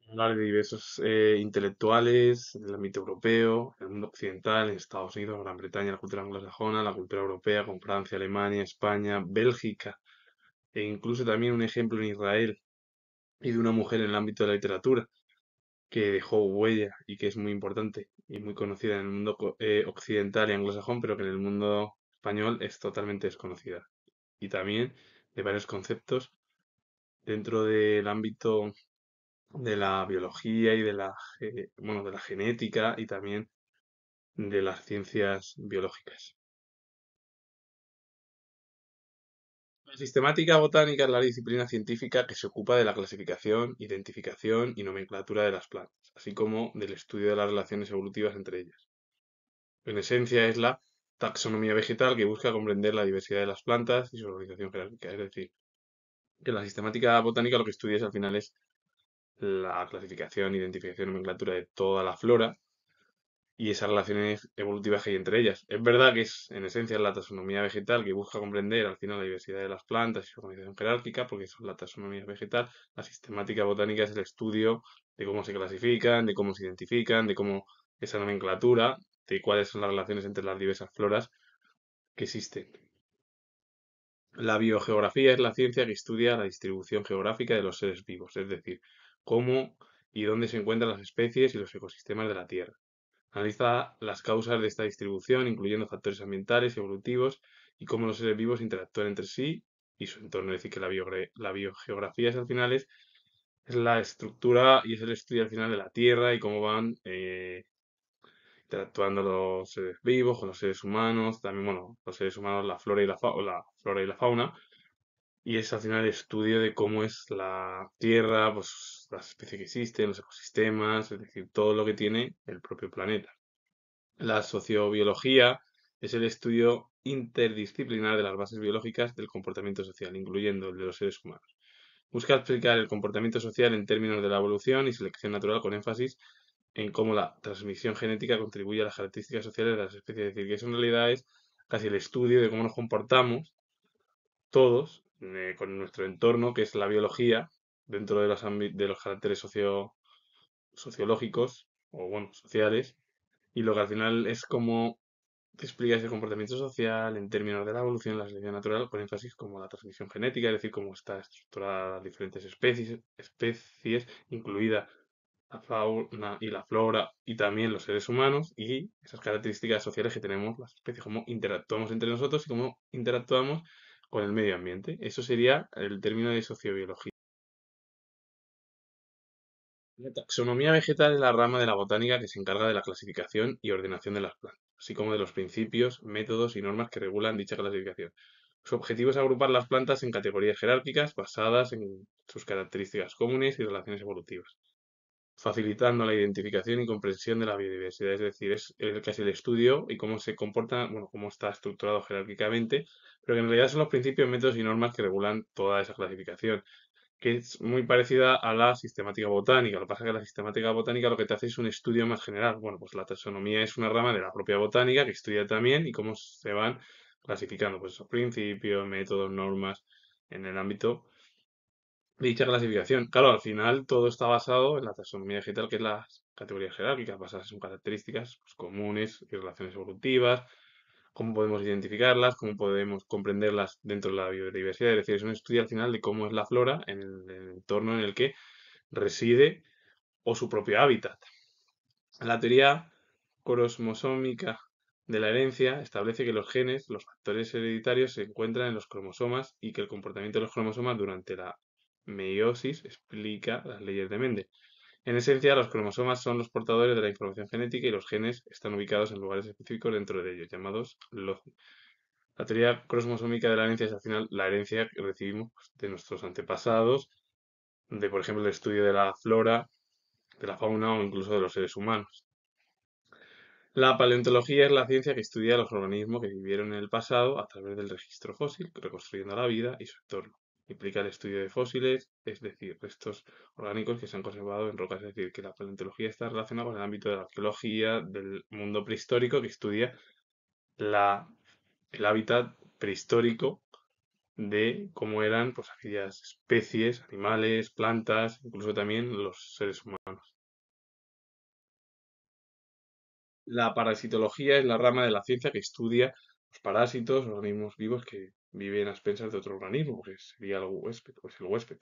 Hablar de diversos intelectuales del ámbito europeo, el mundo occidental, en Estados Unidos, Gran Bretaña, la cultura anglosajona, la cultura europea, con Francia, Alemania, España, Bélgica, e incluso también un ejemplo en Israel y de una mujer en el ámbito de la literatura que dejó huella y que es muy importante y muy conocida en el mundo occidental y anglosajón, pero que en el mundo español es totalmente desconocida. Y también de varios conceptos dentro del ámbito de la biología y de bueno, de la genética y también de las ciencias biológicas. La sistemática botánica es la disciplina científica que se ocupa de la clasificación, identificación y nomenclatura de las plantas, así como del estudio de las relaciones evolutivas entre ellas. En esencia es la taxonomía vegetal que busca comprender la diversidad de las plantas y su organización jerárquica. Es decir, que la sistemática botánica lo que estudia es, al final, es la clasificación, identificación y nomenclatura de toda la flora y esas relaciones evolutivas que hay entre ellas. Es verdad que es, en esencia, la taxonomía vegetal que busca comprender al final la diversidad de las plantas y su organización jerárquica, porque eso es la taxonomía vegetal. La sistemática botánica es el estudio de cómo se clasifican, de cómo se identifican, de cómo esa nomenclatura, de cuáles son las relaciones entre las diversas floras que existen. La biogeografía es la ciencia que estudia la distribución geográfica de los seres vivos, es decir, cómo y dónde se encuentran las especies y los ecosistemas de la Tierra. Analiza las causas de esta distribución, incluyendo factores ambientales y evolutivos, y cómo los seres vivos interactúan entre sí y su entorno. Es decir, que la biogeografía es, al final, es la estructura y es el estudio al final de la Tierra y cómo van interactuando los seres vivos con los seres humanos, también, bueno, los seres humanos, la flora y la flora y la fauna, y es al final el estudio de cómo es la Tierra, pues las especies que existen, los ecosistemas, es decir, todo lo que tiene el propio planeta. La sociobiología es el estudio interdisciplinar de las bases biológicas del comportamiento social, incluyendo el de los seres humanos. Busca explicar el comportamiento social en términos de la evolución y selección natural, con énfasis en cómo la transmisión genética contribuye a las características sociales de las especies. Es decir, que eso en realidad es casi el estudio de cómo nos comportamos todos con nuestro entorno, que es la biología, dentro de de los caracteres sociológicos o, bueno, sociales, y lo que al final es como te explica ese comportamiento social en términos de la evolución y la selección natural, con énfasis como la transmisión genética, es decir, cómo está estructurada las diferentes especies, incluida la fauna y la flora y también los seres humanos y esas características sociales que tenemos las especies, cómo interactuamos entre nosotros y cómo interactuamos con el medio ambiente. Eso sería el término de sociobiología. La taxonomía vegetal es la rama de la botánica que se encarga de la clasificación y ordenación de las plantas, así como de los principios, métodos y normas que regulan dicha clasificación. Su objetivo es agrupar las plantas en categorías jerárquicas basadas en sus características comunes y relaciones evolutivas, facilitando la identificación y comprensión de la biodiversidad. Es decir, es casi el estudio y cómo se comporta, bueno, cómo está estructurado jerárquicamente, pero que en realidad son los principios, métodos y normas que regulan toda esa clasificación, que es muy parecida a la sistemática botánica. Lo que pasa es que la sistemática botánica lo que te hace es un estudio más general. Bueno, pues la taxonomía es una rama de la propia botánica que estudia también y cómo se van clasificando, pues, esos principios, métodos, normas en el ámbito de dicha clasificación. Claro, al final todo está basado en la taxonomía digital, que es las categorías jerárquicas, basadas en características, pues, comunes y relaciones evolutivas, cómo podemos identificarlas, cómo podemos comprenderlas dentro de la biodiversidad. Es decir, es un estudio al final de cómo es la flora en el entorno en el que reside o su propio hábitat. La teoría cromosómica de la herencia establece que los genes, los factores hereditarios, se encuentran en los cromosomas y que el comportamiento de los cromosomas durante la meiosis explica las leyes de Mendel. En esencia, los cromosomas son los portadores de la información genética y los genes están ubicados en lugares específicos dentro de ellos, llamados loci. La teoría cromosómica de la herencia es, al final, la herencia que recibimos, pues, de nuestros antepasados, de, por ejemplo, el estudio de la flora, de la fauna o incluso de los seres humanos. La paleontología es la ciencia que estudia los organismos que vivieron en el pasado a través del registro fósil, reconstruyendo la vida y su entorno. Implica el estudio de fósiles, es decir, restos orgánicos que se han conservado en rocas. Es decir, que la paleontología está relacionada con el ámbito de la arqueología, del mundo prehistórico, que estudia la, el hábitat prehistórico de cómo eran pues aquellas especies, animales, plantas, incluso también los seres humanos. La parasitología es la rama de la ciencia que estudia los parásitos, organismos vivos que viven a expensas de otro organismo, que sería el huésped, pues el huésped.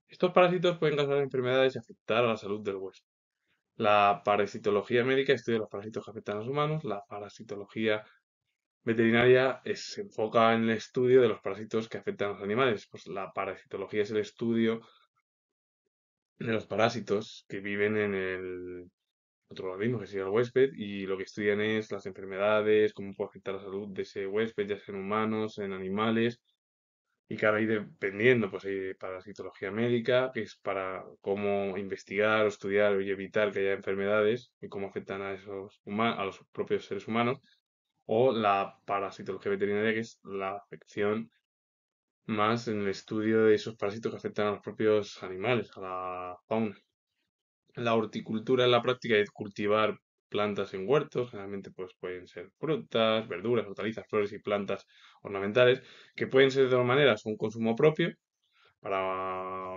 Estos parásitos pueden causar enfermedades y afectar a la salud del huésped. La parasitología médica estudia los parásitos que afectan a los humanos. La parasitología veterinaria se enfoca en el estudio de los parásitos que afectan a los animales. Pues la parasitología es el estudio de los parásitos que viven en el otro organismo, que sería el huésped, y lo que estudian es las enfermedades, cómo puede afectar la salud de ese huésped, ya sea en humanos, en animales, y claro, ahí dependiendo, pues hay parasitología médica, que es para cómo investigar o estudiar y evitar que haya enfermedades y cómo afectan a a los propios seres humanos, o la parasitología veterinaria, que es la afección más en el estudio de esos parásitos que afectan a los propios animales, a la fauna. La horticultura en la práctica es cultivar plantas en huertos, generalmente pues pueden ser frutas, verduras, hortalizas, flores y plantas ornamentales, que pueden ser de dos maneras, un consumo propio, para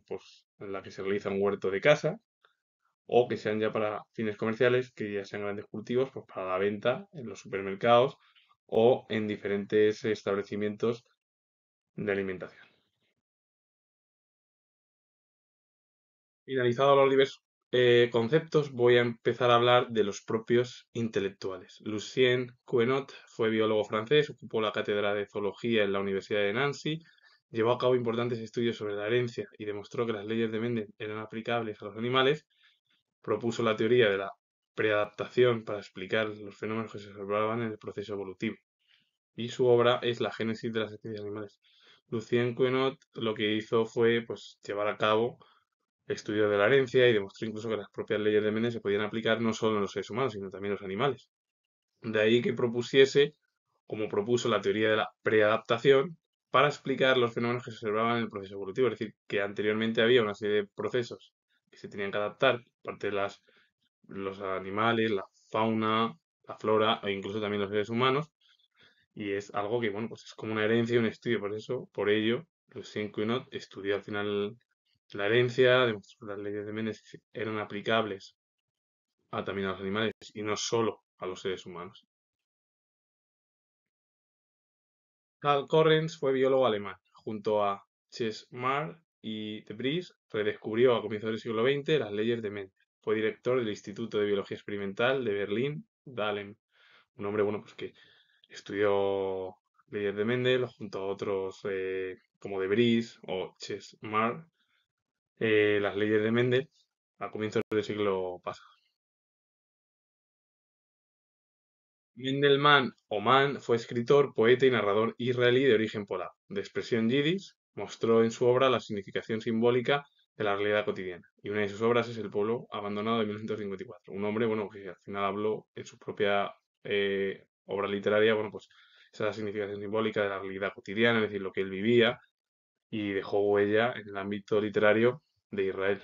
pues, en la que se realiza un huerto de casa, o que sean ya para fines comerciales, que ya sean grandes cultivos, pues para la venta en los supermercados o en diferentes establecimientos de alimentación. Finalizados los diversos conceptos, voy a empezar a hablar de los propios intelectuales. Lucien Cuenot fue biólogo francés, ocupó la cátedra de zoología en la Universidad de Nancy, llevó a cabo importantes estudios sobre la herencia y demostró que las leyes de Mendel eran aplicables a los animales, propuso la teoría de la preadaptación para explicar los fenómenos que se observaban en el proceso evolutivo. Y su obra es La génesis de las especies animales. Lucien Cuenot lo que hizo fue pues, llevar a cabo estudio de la herencia y demostró incluso que las propias leyes de Mendel se podían aplicar no solo en los seres humanos, sino también en los animales. De ahí que propusiese, como propuso la teoría de la preadaptación, para explicar los fenómenos que se observaban en el proceso evolutivo. Es decir, que anteriormente había una serie de procesos que se tenían que adaptar, parte de los animales, la fauna, la flora e incluso también los seres humanos, y es algo que, bueno, pues es como una herencia y un estudio. Por ello, Lucien Cuinot estudió al final la herencia, demostró que las leyes de Mendel eran aplicables también a los animales y no solo a los seres humanos. Karl Correns fue biólogo alemán. Junto a Chesmar y de Vries, redescubrió a comienzos del siglo XX las leyes de Mendel. Fue director del Instituto de Biología Experimental de Berlín-Dahlem. Un hombre, bueno, pues que estudió leyes de Mendel junto a otros como de Vries o Chesmar, las leyes de Mendel a comienzos del siglo pasado. Mendelman o Mann fue escritor, poeta y narrador israelí de origen polaco, de expresión yiddish. Mostró en su obra la significación simbólica de la realidad cotidiana. Y una de sus obras es El pueblo abandonado de 1954. Un hombre, bueno, que al final habló en su propia obra literaria, bueno, pues esa significación simbólica de la realidad cotidiana, es decir, lo que él vivía y dejó huella en el ámbito literario de Israel.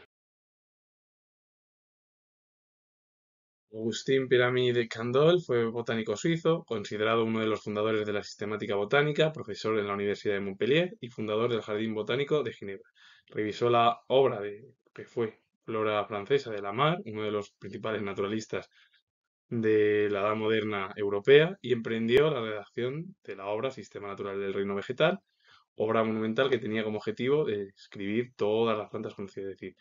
Agustín Pyramide de Candolle fue botánico suizo, considerado uno de los fundadores de la sistemática botánica, profesor en la Universidad de Montpellier y fundador del Jardín Botánico de Ginebra. Revisó la obra de que fue Flora francesa de Lamarck, uno de los principales naturalistas de la Edad Moderna Europea, y emprendió la redacción de la obra Sistema Natural del Reino Vegetal, obra monumental que tenía como objetivo describir todas las plantas conocidas, es decir,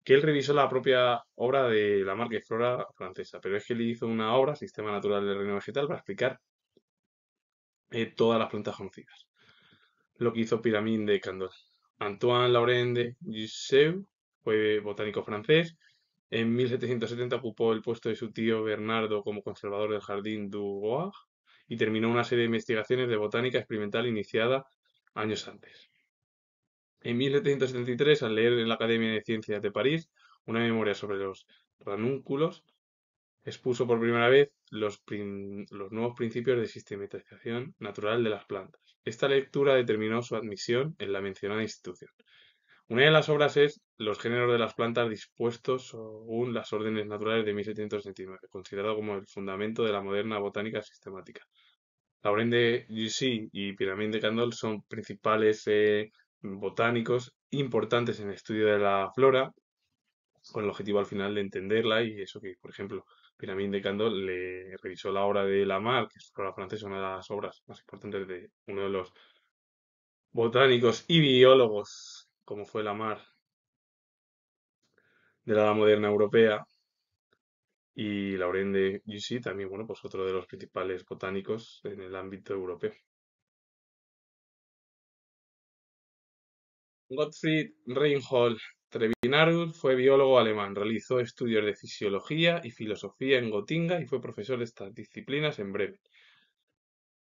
que él revisó la propia obra de la marca Flora francesa, pero es que él hizo una obra, Sistema Natural del Reino Vegetal, para explicar todas las plantas conocidas. Lo que hizo Pyramide de Candolle. Antoine Laurent de Jussieu fue botánico francés. En 1770 ocupó el puesto de su tío Bernardo como conservador del Jardín du Roi y terminó una serie de investigaciones de botánica experimental iniciada años antes. En 1773, al leer en la Academia de Ciencias de París una memoria sobre los ranúnculos, expuso por primera vez los nuevos principios de sistematización natural de las plantas. Esta lectura determinó su admisión en la mencionada institución. Una de las obras es Los géneros de las plantas dispuestos según las órdenes naturales de 1769, considerado como el fundamento de la moderna botánica sistemática. Laurent de Jussy y Pyramide de Candolle son principales botánicos importantes en el estudio de la flora, con el objetivo al final de entenderla y eso que, por ejemplo, Pyramide de Candolle le revisó la obra de Lamarck, que es flora francesa, una de las obras más importantes de uno de los botánicos y biólogos, como fue Lamarck, de la Edad Moderna Europea, y Laurent de Jussy también, bueno, pues otro de los principales botánicos en el ámbito europeo. Gottfried Reinhold Trevinarius fue biólogo alemán, realizó estudios de fisiología y filosofía en Gotinga y fue profesor de estas disciplinas en Bremen.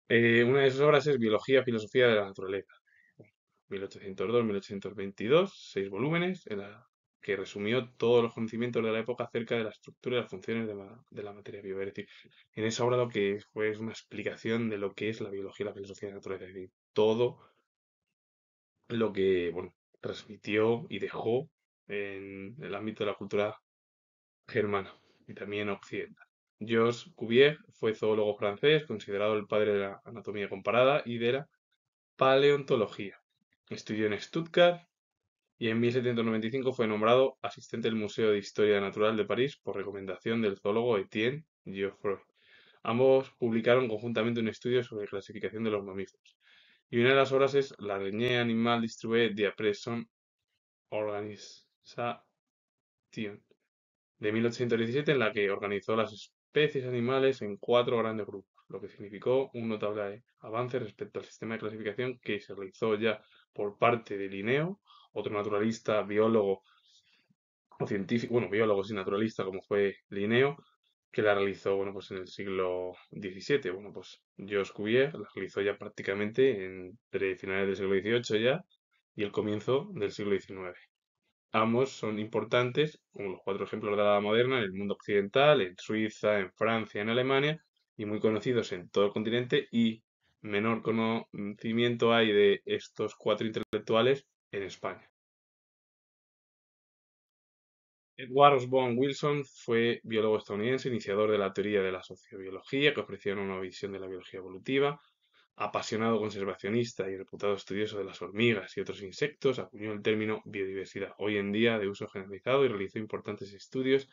Una de sus obras es Biología, Filosofía de la Naturaleza, 1802-1822, 6 volúmenes, en la que resumió todos los conocimientos de la época acerca de la estructura y las funciones de la materia viva. Es decir, en esa obra lo que fue es una explicación de lo que es la biología y la filosofía de la naturaleza, es decir, todo lo que, bueno, transmitió y dejó en el ámbito de la cultura germana y también occidental. Georges Cuvier fue zoólogo francés, considerado el padre de la anatomía comparada y de la paleontología. Estudió en Stuttgart y en 1795 fue nombrado asistente del Museo de Historia Natural de París por recomendación del zoólogo Etienne Geoffroy. Ambos publicaron conjuntamente un estudio sobre clasificación de los mamíferos. Y una de las obras es La Reñée Animal Distribuée d'après son Organisation de 1817, en la que organizó las especies animales en 4 grandes grupos, lo que significó un notable avance respecto al sistema de clasificación que se realizó ya por parte de Linneo, otro naturalista, biólogo o científico, bueno, biólogo y naturalista como fue Linneo, que la realizó, bueno, pues en el siglo XVII. Bueno, pues Georges Cuvier la realizó ya prácticamente entre finales del siglo XVIII ya y el comienzo del siglo XIX. Ambos son importantes, como los 4 ejemplos de la Edad Moderna, en el mundo occidental, en Suiza, en Francia, en Alemania, y muy conocidos en todo el continente, y menor conocimiento hay de estos 4 intelectuales en España. Edward Osborne Wilson fue biólogo estadounidense, iniciador de la teoría de la sociobiología, que ofrecía una nueva visión de la biología evolutiva. Apasionado conservacionista y reputado estudioso de las hormigas y otros insectos, acuñó el término biodiversidad, hoy en día de uso generalizado, y realizó importantes estudios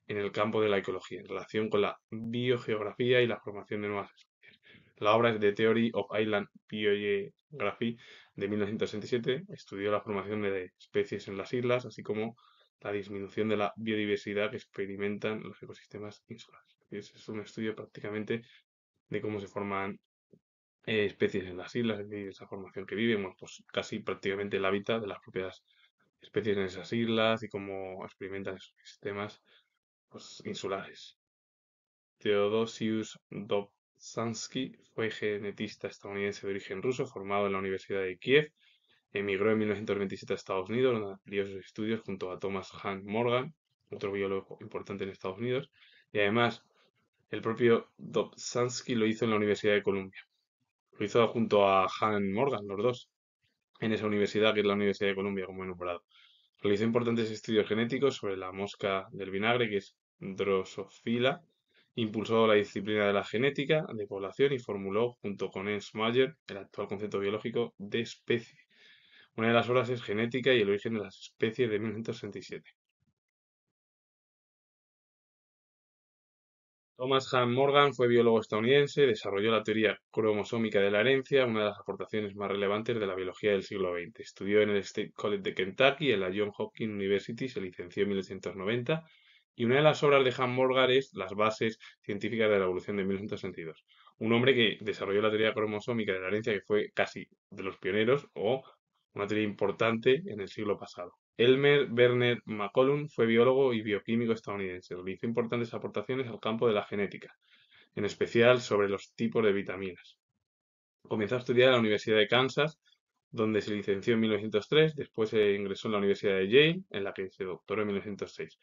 en el campo de la ecología, en relación con la biogeografía y la formación de nuevas especies. La obra es The Theory of Island Biogeography de 1967. Estudió la formación de especies en las islas, así como la disminución de la biodiversidad que experimentan los ecosistemas insulares. Es un estudio prácticamente de cómo se forman especies en las islas, es decir, esa formación que viven, bueno, pues casi prácticamente el hábitat de las propias especies en esas islas y cómo experimentan esos sistemas, pues, insulares. Theodosius Dobzhansky fue genetista estadounidense de origen ruso, formado en la Universidad de Kiev. Emigró en 1927 a Estados Unidos, donde amplió sus estudios junto a Thomas Hunt Morgan, otro biólogo importante en Estados Unidos. Y además, el propio Dobzhansky lo hizo en la Universidad de Columbia. Lo hizo junto a Han Morgan, los dos, en esa universidad que es la Universidad de Columbia, como he nombrado. Realizó importantes estudios genéticos sobre la mosca del vinagre, que es Drosophila. Impulsó la disciplina de la genética de población y formuló, junto con Ernst Mayr, el actual concepto biológico de especie. Una de las obras es Genética y el origen de las especies de 1967. Thomas Hunt Morgan fue biólogo estadounidense, desarrolló la teoría cromosómica de la herencia, una de las aportaciones más relevantes de la biología del siglo XX. Estudió en el State College de Kentucky y en la Johns Hopkins University, se licenció en 1890, y una de las obras de Hunt Morgan es Las bases científicas de la evolución de 1962. Un hombre que desarrolló la teoría cromosómica de la herencia, que fue casi de los pioneros o una teoría importante en el siglo pasado. Elmer Werner McCollum fue biólogo y bioquímico estadounidense. Realizó importantes aportaciones al campo de la genética, en especial sobre los tipos de vitaminas. Comenzó a estudiar en la Universidad de Kansas, donde se licenció en 1903. Después se ingresó en la Universidad de Yale, en la que se doctoró en 1906.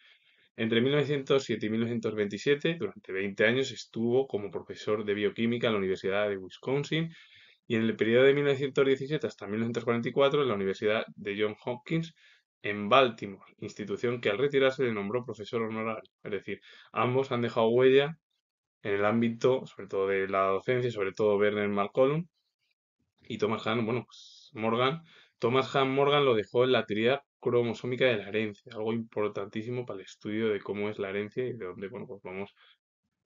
Entre 1907 y 1927, durante 20 años, estuvo como profesor de bioquímica en la Universidad de Wisconsin, y en el periodo de 1917 hasta 1944 en la Universidad de Johns Hopkins en Baltimore, institución que al retirarse le nombró profesor honorario. Es decir, ambos han dejado huella en el ámbito, sobre todo de la docencia, sobre todo Werner Malcolm y Thomas Hahn, bueno, pues Morgan. Thomas Hahn Morgan lo dejó en la teoría cromosómica de la herencia, algo importantísimo para el estudio de cómo es la herencia y de dónde, bueno, pues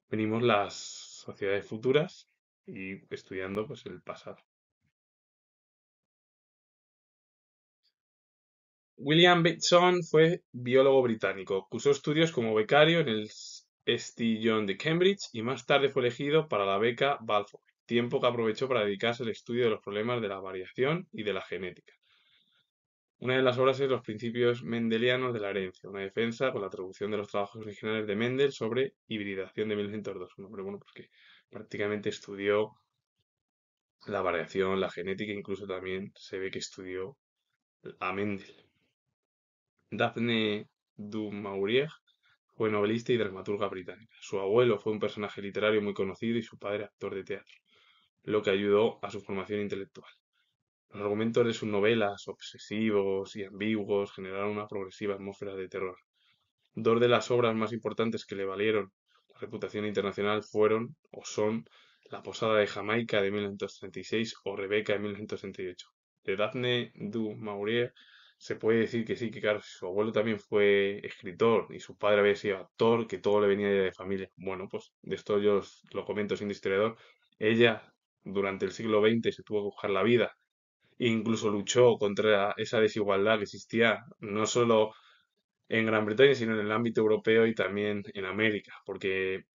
venimos las sociedades futuras y estudiando pues el pasado. William Bateson fue biólogo británico. Cursó estudios como becario en el St. John de Cambridge y más tarde fue elegido para la beca Balfour, tiempo que aprovechó para dedicarse al estudio de los problemas de la variación y de la genética. Una de las obras es Los principios mendelianos de la herencia, una defensa con la traducción de los trabajos originales de Mendel sobre hibridación de 1902. Un hombre, bueno, pues que prácticamente estudió la variación, la genética, incluso también se ve que estudió a Mendel. Daphne du Maurier fue novelista y dramaturga británica. Su abuelo fue un personaje literario muy conocido y su padre actor de teatro, lo que ayudó a su formación intelectual. Los argumentos de sus novelas, obsesivos y ambiguos, generaron una progresiva atmósfera de terror. Dos de las obras más importantes que le valieron la reputación internacional fueron o son La posada de Jamaica de 1936 o Rebeca de 1938. De Daphne du Maurier se puede decir que sí, que claro, su abuelo también fue escritor y su padre había sido actor, que todo le venía de familia. Bueno, pues de esto yo os lo comento sin historiador. Ella durante el siglo XX se tuvo que buscar la vida e incluso luchó contra esa desigualdad que existía no solo en Gran Bretaña, sino en el ámbito europeo y también en América, porque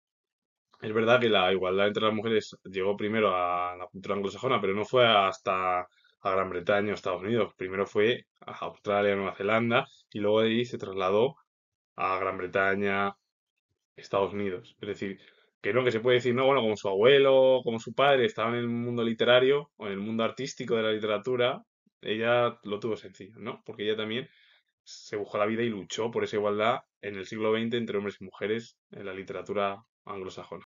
es verdad que la igualdad entre las mujeres llegó primero a la cultura anglosajona, pero no fue hasta a Gran Bretaña o Estados Unidos. Primero fue a Australia, Nueva Zelanda y luego de ahí se trasladó a Gran Bretaña, Estados Unidos. Es decir, que no, que se puede decir, no, bueno, como su abuelo, como su padre estaban en el mundo literario o en el mundo artístico de la literatura, ella lo tuvo sencillo, ¿no? Porque ella también se buscó la vida y luchó por esa igualdad en el siglo XX entre hombres y mujeres en la literatura anglosajona.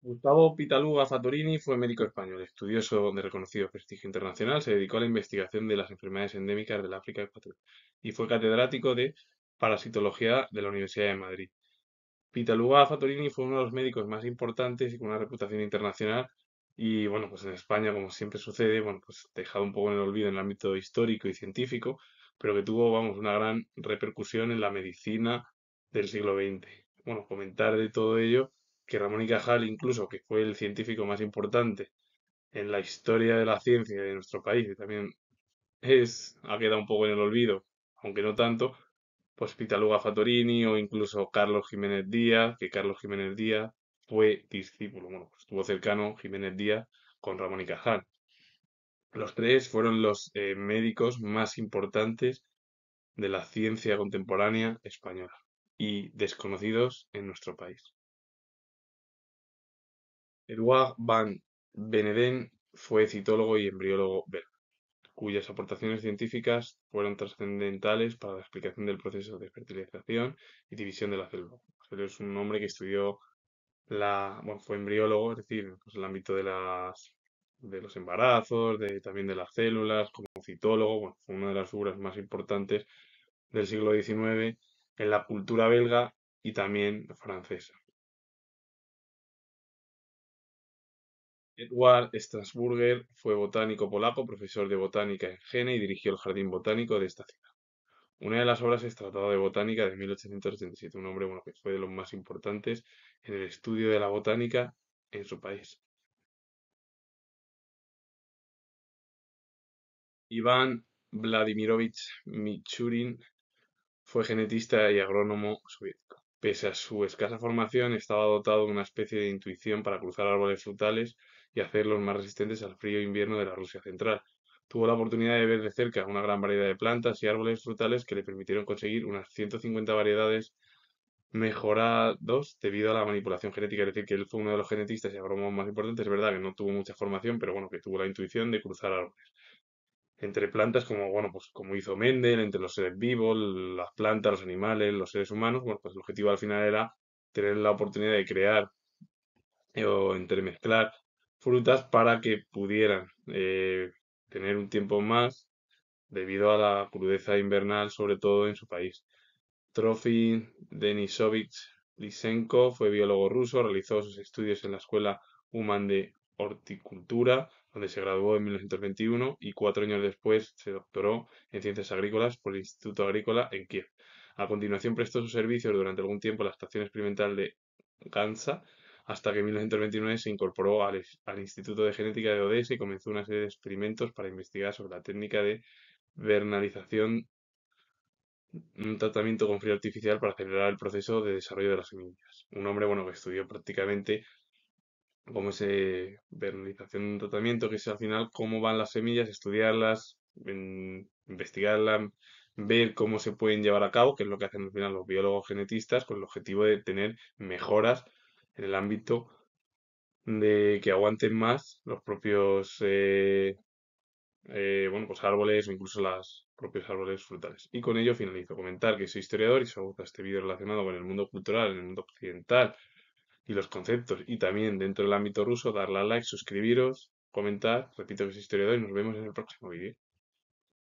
Gustavo Pitaluga Fattorini fue médico español, estudioso de reconocido prestigio internacional, se dedicó a la investigación de las enfermedades endémicas del África Ecuatorial y fue catedrático de parasitología de la Universidad de Madrid. Pitaluga Fattorini fue uno de los médicos más importantes y con una reputación internacional. Y bueno, pues en España, como siempre sucede, bueno, pues dejado un poco en el olvido en el ámbito histórico y científico, pero que tuvo, vamos, una gran repercusión en la medicina del siglo XX. Bueno, comentar de todo ello que Ramón y Cajal, incluso, que fue el científico más importante en la historia de la ciencia de nuestro país, y también ha quedado un poco en el olvido, aunque no tanto, pues Pitaluga Fattorini o incluso Carlos Jiménez Díaz, que Carlos Jiménez Díaz fue discípulo, bueno, pues estuvo cercano Jiménez Díaz con Ramón y Cajal. Los tres fueron los médicos más importantes de la ciencia contemporánea española y desconocidos en nuestro país. Edouard van Beneden fue citólogo y embriólogo belga, cuyas aportaciones científicas fueron trascendentales para la explicación del proceso de fertilización y división de la célula. Él es un hombre que estudió bueno, fue embriólogo, es decir, pues el ámbito de los embarazos, también de las células, como citólogo, bueno, fue una de las figuras más importantes del siglo XIX en la cultura belga y también francesa. Edward Strasburger fue botánico polaco, profesor de botánica en Jena y dirigió el jardín botánico de esta ciudad. Una de las obras es Tratado de Botánica de 1887, un hombre bueno, que fue de los más importantes en el estudio de la botánica en su país. Iván Vladimirovich Michurin fue genetista y agrónomo soviético. Pese a su escasa formación, estaba dotado de una especie de intuición para cruzar árboles frutales y hacerlos más resistentes al frío invierno de la Rusia central. Tuvo la oportunidad de ver de cerca una gran variedad de plantas y árboles frutales que le permitieron conseguir unas 150 variedades mejorados debido a la manipulación genética. Es decir, que él fue uno de los genetistas y agrónomos más importantes. Es verdad que no tuvo mucha formación, pero bueno, que tuvo la intuición de cruzar árboles entre plantas como, bueno, pues como hizo Mendel, entre los seres vivos, las plantas, los animales, los seres humanos. Bueno, pues el objetivo al final era tener la oportunidad de crear o entremezclar frutas para que pudieran tener un tiempo más debido a la crudeza invernal, sobre todo en su país. Trofim Denisovich Lysenko fue biólogo ruso, realizó sus estudios en la Escuela Uman de Horticultura, donde se graduó en 1921 y 4 años después se doctoró en Ciencias Agrícolas por el Instituto Agrícola en Kiev. A continuación prestó sus servicios durante algún tiempo en la Estación Experimental de Gansa, hasta que en 1929 se incorporó al Instituto de Genética de Odessa y comenzó una serie de experimentos para investigar sobre la técnica de vernalización, un tratamiento con frío artificial para acelerar el proceso de desarrollo de las semillas. Un hombre, bueno, que estudió prácticamente cómo es vernalización de un tratamiento, que es al final cómo van las semillas, estudiarlas, investigarlas, ver cómo se pueden llevar a cabo, que es lo que hacen al final los biólogos genetistas, con el objetivo de tener mejoras en el ámbito de que aguanten más los propios bueno, pues árboles o incluso los propios árboles frutales. Y con ello finalizo. Comentar que soy historiador y si os gusta este vídeo relacionado con el mundo cultural, en el mundo occidental y los conceptos y también dentro del ámbito ruso, darle a like, suscribiros, comentar. Repito que soy historiador y nos vemos en el próximo vídeo.